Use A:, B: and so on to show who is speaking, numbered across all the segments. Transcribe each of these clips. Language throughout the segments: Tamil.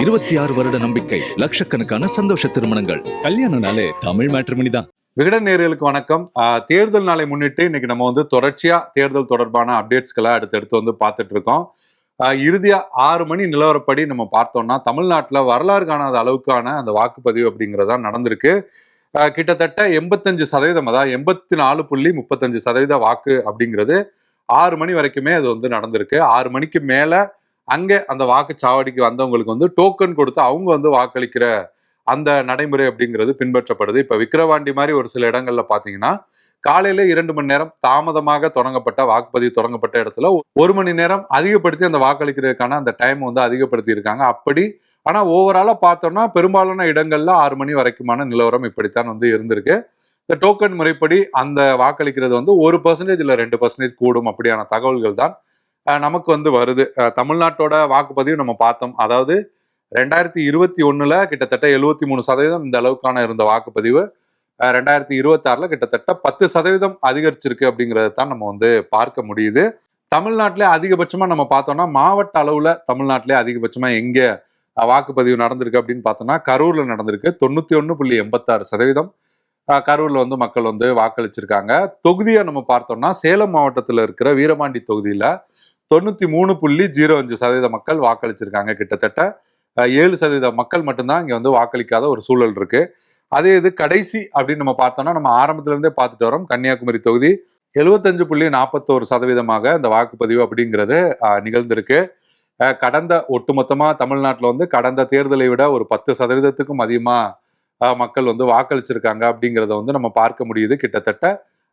A: 26 வருட நம்பிக்கை, லட்சக்கணக்கான சந்தோஷ திருமணங்கள். கல்யாணம்னாலே தமிழ் மேட்ரிமோனி தான்.
B: விகடன் நேயர்களுக்கு வணக்கம். தேர்தல் நாளை முன்னிட்டு இன்னைக்கு நம்ம தொடர்ச்சியா தேர்தல் தொடர்பான அப்டேட்ஸ்களை அடுத்தடுத்து பார்த்துட்டு இருக்கோம். இறுதியா 6 மணி நிலவரப்படி நம்ம பார்த்தோம்னா தமிழ்நாட்டில் வரலாறு காணாத அளவுக்கான அந்த வாக்குப்பதிவு அப்படிங்கிறதா நடந்திருக்கு. கிட்டத்தட்ட 85%, அதாவது 84.35% வாக்கு அப்படிங்கிறது 6 மணி வரைக்குமே அது நடந்திருக்கு. 6 மணிக்கு மேல அங்கே அந்த வாக்குச்சாவடிக்கு வந்தவங்களுக்கு டோக்கன் கொடுத்து அவங்க வாக்களிக்கிற அந்த நடைமுறை அப்படிங்கிறது பின்பற்றப்படுது. இப்ப விக்கிரவாண்டி மாதிரி ஒரு சில இடங்கள்ல பாத்தீங்கன்னா காலையில 2 மணி நேரம் தாமதமாக தொடங்கப்பட்ட வாக்குப்பதிவு தொடங்கப்பட்ட இடத்துல 1 மணி நேரம் அதிகப்படுத்தி அந்த வாக்களிக்கிறதுக்கான அந்த டைம் அதிகப்படுத்தி இருக்காங்க. அப்படி ஆனா ஓவராலா பார்த்தோம்னா பெரும்பாலான இடங்கள்ல 6 மணி வரைக்குமான நிலவரம் இப்படித்தான் இருந்திருக்கு. இந்த டோக்கன் முறைப்படி அந்த வாக்களிக்கிறது 1% இல்ல 2% கூடும் அப்படியான தகவல்கள் தான் நமக்கு வருது. தமிழ்நாட்டோட வாக்குப்பதிவு நம்ம பார்த்தோம். அதாவது 2021 கிட்டத்தட்ட 73% இந்த அளவுக்கான இருந்த வாக்குப்பதிவு 2026 கிட்டத்தட்ட 10% அதிகரிச்சிருக்கு அப்படிங்கறத தான் நம்ம பார்க்க முடியுது. தமிழ்நாட்டிலே அதிகபட்சமா நம்ம பார்த்தோம்னா மாவட்ட அளவுல தமிழ்நாட்டிலே அதிகபட்சமா எங்க வாக்குப்பதிவு நடந்திருக்கு அப்படின்னு பார்த்தோம்னா கரூர்ல நடந்திருக்கு. 91.86% கரூர்ல மக்கள் வாக்களிச்சிருக்காங்க. தொகுதியை நம்ம பார்த்தோம்னா சேலம் மாவட்டத்துல இருக்கிற வீரபாண்டி தொகுதியில 93.05% மக்கள் வாக்களிச்சிருக்காங்க. கிட்டத்தட்ட 7% மக்கள் மட்டும்தான் இங்க வாக்களிக்காத ஒரு சூழல் இருக்கு. அதே இது கடைசி அப்படின்னு நம்ம பார்த்தோம்னா நம்ம ஆரம்பத்துல இருந்தே பார்த்துட்டு வரோம். கன்னியாகுமரி தொகுதி 75.41% இந்த வாக்குப்பதிவு அப்படிங்கிறது நிகழ்ந்திருக்கு. கடந்த ஒட்டுமொத்தமா தமிழ்நாட்டில் கடந்த தேர்தலை விட ஒரு 10%க்கும் அதிகமா மக்கள் வாக்களிச்சிருக்காங்க அப்படிங்கிறத நம்ம பார்க்க முடியுது. கிட்டத்தட்ட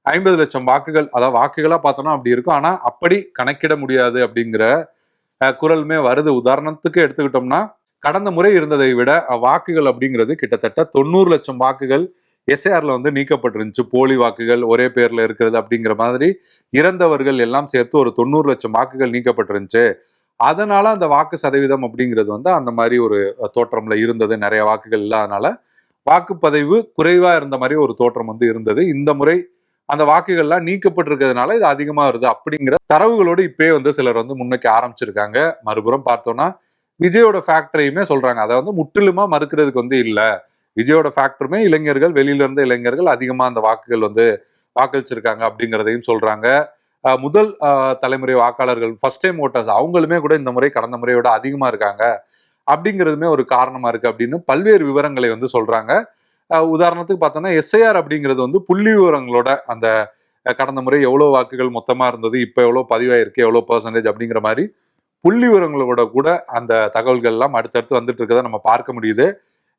B: 50 லட்சம் வாக்குகள், அதாவது வாக்குகளா பார்த்தோம்னா அப்படி இருக்கும். ஆனா அப்படி கணக்கிட முடியாது அப்படிங்கிற குரலுமே வருது. உதாரணத்துக்கு எடுத்துக்கிட்டோம்னா கடந்த முறை இருந்ததை விட வாக்குகள் அப்படிங்கிறது கிட்டத்தட்ட 90 லட்சம் வாக்குகள் எஸ்ஏஆர்ல நீக்கப்பட்டிருந்துச்சு. போலி வாக்குகள், ஒரே பேர்ல இருக்கிறது அப்படிங்கிற மாதிரி இறந்தவர்கள் எல்லாம் சேர்த்து ஒரு 90 லட்சம் வாக்குகள் நீக்கப்பட்டிருந்துச்சு. அதனால அந்த வாக்கு சதவீதம் அப்படிங்கிறது அந்த மாதிரி ஒரு தோற்றம்ல இருந்தது. நிறைய வாக்குகள் இல்லாதனால வாக்குப்பதிவு குறைவா இருந்த மாதிரி ஒரு தோற்றம் இருந்தது. இந்த முறை அந்த வாக்குகள்லாம் நீக்கப்பட்டிருக்கிறதுனால இது அதிகமா வருது அப்படிங்கிற தரவுகளோடு இப்பயே சிலர் முன்வைக்க ஆரம்பிச்சிருக்காங்க. மறுபுறம் பார்த்தோம்னா விஜயோட ஃபேக்டரையுமே சொல்றாங்க. அதை முற்றிலுமா மறுக்கிறதுக்கு இல்ல. விஜயோட ஃபேக்டருமே இளைஞர்கள், வெளியில இருந்த இளைஞர்கள் அதிகமா அந்த வாக்குகள் வாக்களிச்சிருக்காங்க அப்படிங்கிறதையும் சொல்றாங்க. முதல் தலைமுறை வாக்காளர்கள், ஃபர்ஸ்ட் டைம் ஓட்டர்ஸ், அவங்களுமே கூட இந்த முறை கடந்த முறையோட அதிகமா இருக்காங்க அப்படிங்கிறதுமே ஒரு காரணமா இருக்கு அப்படின்னு பல்வேறு விவரங்களை சொல்றாங்க. உதாரணத்துக்கு பார்த்தோம்னா எஸ்ஐஆர் அப்படிங்கிறது புள்ளி விவரங்களோட அந்த கடந்த முறை எவ்வளவு வாக்குகள் மொத்தமா இருந்தது, இப்ப எவ்வளவு பதிவாயிருக்கு, எவ்வளவு பெர்சன்டேஜ் அப்படிங்கிற மாதிரி புள்ளி விவரங்களோட கூட அந்த தகவல்கள் எல்லாம் அடுத்தடுத்து வந்துட்டு இருக்கதை நம்ம பார்க்க முடியுது.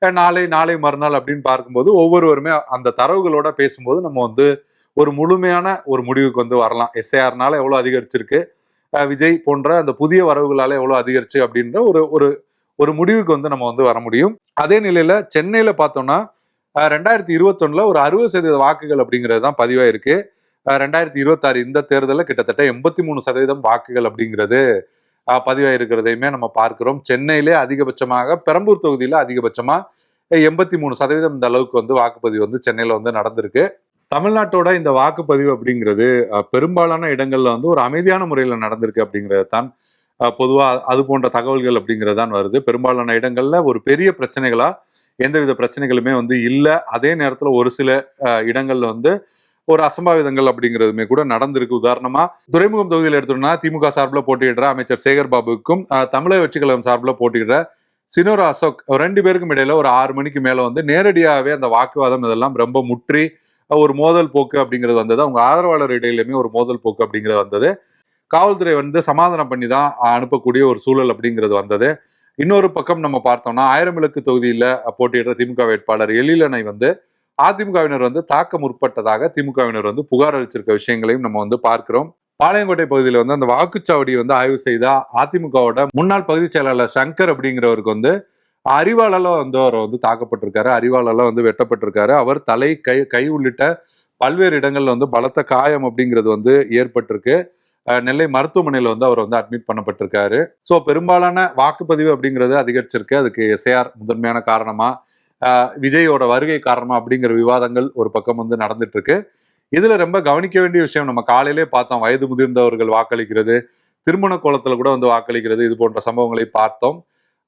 B: நாளை மறுநாள் அப்படின்னு பார்க்கும்போது ஒவ்வொருவருமே அந்த தரவுகளோட பேசும்போது நம்ம ஒரு முழுமையான ஒரு முடிவுக்கு வரலாம். எஸ்ஐஆர்னால எவ்வளவு அதிகரிச்சிருக்கு, விஜய் போன்ற அந்த புதிய வரவுகளால எவ்வளவு அதிகரிச்சு அப்படின்ற ஒரு ஒரு முடிவுக்கு நம்ம வர முடியும். அதே நிலையில சென்னையில பார்த்தோம்னா 2021 ஒரு 60% வாக்குகள் அப்படிங்கிறது தான் பதிவாயிருக்கு. 2026 இந்த தேர்தலில் கிட்டத்தட்ட 83% வாக்குகள் அப்படிங்கிறது பதிவாயிருக்கிறதையுமே நம்ம பார்க்கிறோம். சென்னையிலே அதிகபட்சமாக பெரம்பூர் தொகுதியில அதிகபட்சமா 83% இந்த அளவுக்கு வாக்குப்பதிவு சென்னையில நடந்திருக்கு. தமிழ்நாட்டோட இந்த வாக்குப்பதிவு அப்படிங்கிறது பெரும்பாலான இடங்கள்ல ஒரு அமைதியான முறையில நடந்திருக்கு அப்படிங்கிறது தான் பொதுவா அது போன்ற தகவல்கள் அப்படிங்கிறது தான் வருது. பெரும்பாலான இடங்கள்ல ஒரு பெரிய பிரச்சனைகளா எந்தவித பிரச்சனைகளுமே இல்ல. அதே நேரத்துல ஒரு சில இடங்கள்ல ஒரு அசம்பாவிதங்கள் அப்படிங்கிறதுமே கூட நடந்திருக்கு. உதாரணமா துறைமுகம் தொகுதியில் எடுத்தோம்னா திமுக சார்பில் போட்டியிடுற அமைச்சர் சேகர் பாபுக்கும் தமிழக வெற்றி கழகம் சார்பில் போட்டியிடுற சினோரா அசோக் 2 பேருக்கும் இடையில ஒரு 6 மணிக்கு மேல நேரடியாகவே அந்த வாக்குவாதம் இதெல்லாம் ரொம்ப முற்றி ஒரு மோதல் போக்கு அப்படிங்கிறது வந்தது. அவங்க ஆதரவாளர் இடையிலுமே ஒரு மோதல் போக்கு அப்படிங்கிறது வந்தது. காவல்துறை சமாதானம் பண்ணி தான் அனுப்பக்கூடிய ஒரு சூழல் அப்படிங்கிறது வந்தது. இன்னொரு பக்கம் நம்ம பார்த்தோம்னா 1000 விளக்கு தொகுதியில போட்டியிடுற திமுக வேட்பாளர் எழிலனை அதிமுகவினர் தாக்க முற்பட்டதாக திமுகவினர் புகார் அளிச்சிருக்க விஷயங்களையும் நம்ம பார்க்கிறோம். பாளையங்கோட்டை பகுதியில் அந்த வாக்குச்சாவடி ஆய்வு செய்த அதிமுகவோட முன்னாள் பகுதி செயலாளர் சங்கர் அப்படிங்கிறவருக்கு அறிவாளால அவர் தாக்கப்பட்டிருக்காரு. அறிவாளால வெட்டப்பட்டிருக்காரு. அவர் தலை, கை உள்ளிட்ட பல்வேறு இடங்கள்ல பலத்த காயம் அப்படிங்கிறது ஏற்பட்டிருக்கு. நெல்லை மருத்துவமனையில அவர் அட்மிட் பண்ணப்பட்டிருக்காரு. ஸோ பெரும்பாலான வாக்குப்பதிவு அப்படிங்கிறது அதிகரிச்சிருக்கு. அதுக்கு எஸ்ஐஆர் முதன்மையான காரணமா, விஜயோட வருகை காரணமா அப்படிங்கிற விவாதங்கள் ஒரு பக்கம் நடந்துட்டு இருக்கு. இதுல ரொம்ப கவனிக்க வேண்டிய விஷயம், நம்ம காலையிலே பார்த்தோம், வயது முதிர்ந்தவர்கள் வாக்களிக்கிறது, திருமண கோலத்துல கூட வாக்களிக்கிறது, இது போன்ற சம்பவங்களை பார்த்தோம்.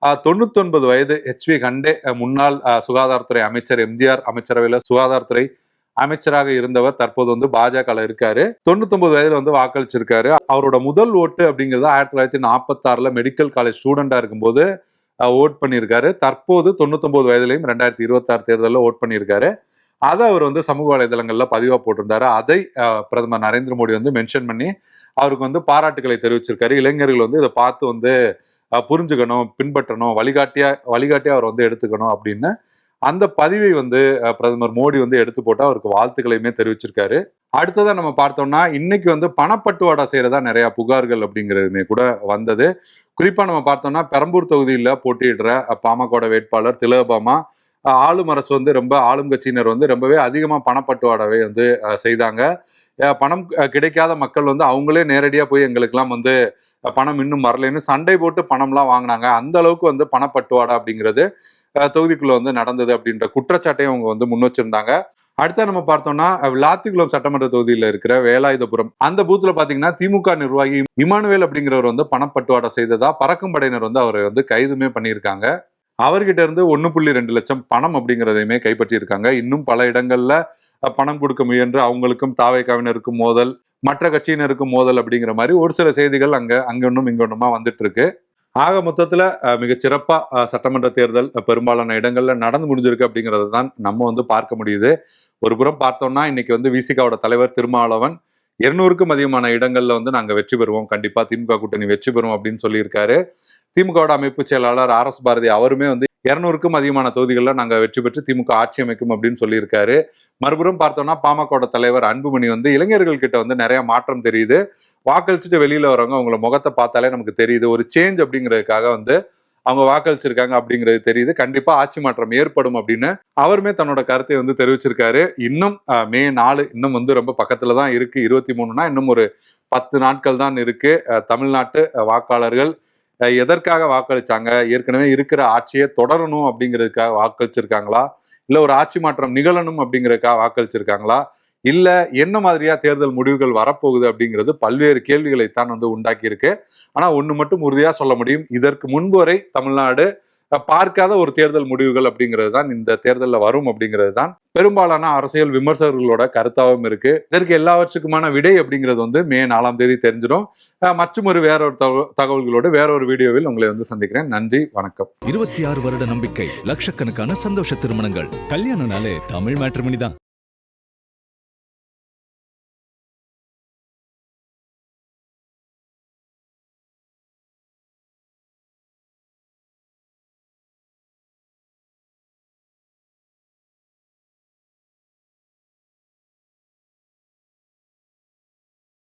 B: 99 வயது HV கண்டே முன்னாள் சுகாதாரத்துறை அமைச்சர், எம்ஜிஆர் அமைச்சரவையில சுகாதாரத்துறை அமைச்சராக இருந்தவர். தற்போது வந்து பாஜக இருக்காரு. 99 வயதுல வந்து வாக்களிச்சிருக்காரு. அவரோட முதல் ஓட்டு அப்படிங்கிறது 1946 மெடிக்கல் காலேஜ் ஸ்டூடெண்டா இருக்கும்போது ஓட் பண்ணியிருக்காரு. தற்போது 99 வயதுலையும் 2026 தேர்தலில் ஓட் பண்ணியிருக்காரு. அதை அவர் வந்து சமூக வலைதளங்கள்ல பதிவா போட்டிருந்தாரு. அதை பிரதமர் நரேந்திர மோடி வந்து மென்ஷன் பண்ணி அவருக்கு வந்து பாராட்டுகளை தெரிவிச்சிருக்காரு. இளைஞர்கள் வந்து இதை பார்த்து வந்து புரிஞ்சுக்கணும், பின்பற்றணும், வழிகாட்டியா அவர் வந்து எடுத்துக்கணும் அப்படின்னு அந்த பதிவை வந்து பிரதமர் மோடி வந்து எடுத்து போட்டு அவருக்கு வாழ்த்துக்களையுமே தெரிவிச்சிருக்காரு. அடுத்ததா நம்ம பார்த்தோம்னா இன்னைக்கு வந்து பணப்பட்டுவாடா செய்யறதா நிறைய புகார்கள் அப்படிங்கிறதுமே கூட வந்தது. குறிப்பா நம்ம பார்த்தோம்னா பெரம்பூர் தொகுதியில போட்டியிடுற பாமக வேட்பாளர் திலகபாமா ஆளும் அரசு வந்து ஆளும் கட்சியினர் வந்து ரொம்பவே அதிகமா பணப்பட்டுவாடாவே வந்து செய்தாங்க. பணம் கிடைக்காத மக்கள் வந்து அவங்களே நேரடியா போய் எங்களுக்கெல்லாம் வந்து பணம் இன்னும் வரலைன்னு சண்டை போட்டு பணம்லாம் வாங்கினாங்க. அந்த அளவுக்கு வந்து பணப்பட்டுவாடா அப்படிங்கிறது தொகுதிக்குள்ள வந்து நடந்தது அப்படின்ற குற்றச்சாட்டையும் அவங்க வந்து முன் வச்சிருந்தாங்க. அடுத்த நம்ம பார்த்தோம்னா விளாத்திக்குளம் சட்டமன்ற தொகுதியில இருக்கிற வேலாயுதபுரம் அந்த பூத்துல பாத்தீங்கன்னா திமுக நிர்வாகி இமானுவேல் அப்படிங்கிறவர் வந்து பணப்பட்டுவாடா செய்ததா பறக்கும் படையினர் வந்து அவரை வந்து கைதுமே பண்ணியிருக்காங்க. அவர்கிட்ட இருந்து 1.2 லட்சம் பணம் அப்படிங்கிறதையுமே கைப்பற்றி இருக்காங்க. இன்னும் பல இடங்கள்ல பணம் கொடுக்க முயன்று அவங்களுக்கும் தாவேகாவினருக்கும் மோதல், மற்ற கட்சியினருக்கும் மோதல் அப்படிங்கிற மாதிரி ஒரு சில செய்திகள் அங்கொன்னும் இங்கொன்னுமா வந்துட்டு இருக்கு. ஆக மொத்தத்துல மிகச்சிறப்பா சட்டமன்ற தேர்தல் பெரும்பாலான இடங்கள்ல நடந்து முடிஞ்சிருக்கு அப்படிங்கறத தான் நம்ம வந்து பார்க்க முடியுது. ஒரு புறம் பார்த்தோம்னா இன்னைக்கு வந்து விசிகாவோட தலைவர் திருமாவளவன் 200க்கும் அதிகமான இடங்கள்ல வந்து நாங்க வெற்றி பெறுவோம், கண்டிப்பா திமுக கூட்டணி வெற்றி பெறும் அப்படின்னு சொல்லியிருக்காரு. திமுகவோட அமைப்பு செயலாளர் RS பாரதி அவருமே வந்து 200க்கும் அதிகமான தொகுதிகளில் நாங்கள் வெற்றி பெற்று திமுக ஆட்சி அமைக்கும் அப்படின்னு சொல்லியிருக்காரு. மறுபுறம் பார்த்தோம்னா பாமக தலைவர் அன்புமணி வந்து இளைஞர்கள் கிட்ட வந்து நிறைய மாற்றம் தெரியுது, வாக்களிச்சுட்டு வெளியில வரவங்க அவங்கள முகத்தை பார்த்தாலே நமக்கு தெரியுது, ஒரு சேஞ்ச் அப்படிங்கிறதுக்காக வந்து அவங்க வாக்களிச்சிருக்காங்க அப்படிங்கிறது தெரியுது, கண்டிப்பா ஆட்சி மாற்றம் ஏற்படும் அப்படின்னு அவருமே தன்னோட கருத்தை வந்து தெரிவிச்சிருக்காரு. இன்னும் மே 4 இன்னும் வந்து ரொம்ப பக்கத்துல தான் இருக்கு. 23னா இன்னும் ஒரு 10 நாட்கள் தான் இருக்கு. தமிழ்நாட்டு வாக்காளர்கள் எதற்காக வாக்களிச்சாங்க? ஏற்கனவே இருக்கிற ஆட்சியை தொடரணும் அப்படிங்கிறதுக்காக வாக்களிச்சிருக்காங்களா, இல்ல ஒரு ஆட்சி மாற்றம் நிகழணும் அப்படிங்கிறதுக்காக வாக்களிச்சிருக்காங்களா, இல்ல என்ன மாதிரியா தேர்தல் முடிவுகள் வரப்போகுது அப்படிங்கிறது பல்வேறு கேள்விகளைத்தான் வந்து உண்டாக்கி இருக்கு. ஆனா ஒண்ணு மட்டும் உறுதியா சொல்ல முடியும், இதற்கு முன்பு வரை தமிழ்நாடு பார்க்காத ஒரு தேர்தல் முடிவுகள் அப்படிங்கிறது தான் இந்த தேர்தலில் வரும் அப்படிங்கிறது தான் பெரும்பாலான அரசியல் விமர்சகர்களோட கருத்தாகவும் இருக்கு. இதற்கு எல்லாவற்றுக்குமான விடை அப்படிங்கிறது வந்து மே 4ஆம் தேதி தெரிஞ்சிடும். மற்றும் ஒரு வேறொரு தகவல்களோடு வேறொரு வீடியோவில் உங்களை வந்து சந்திக்கிறேன். நன்றி, வணக்கம்.
A: 26 வருட நம்பிக்கை, லட்சக்கணக்கான சந்தோஷ திருமணங்கள். கல்யாணம்னாலே தமிழ் மேட்ரிமோனி தான்.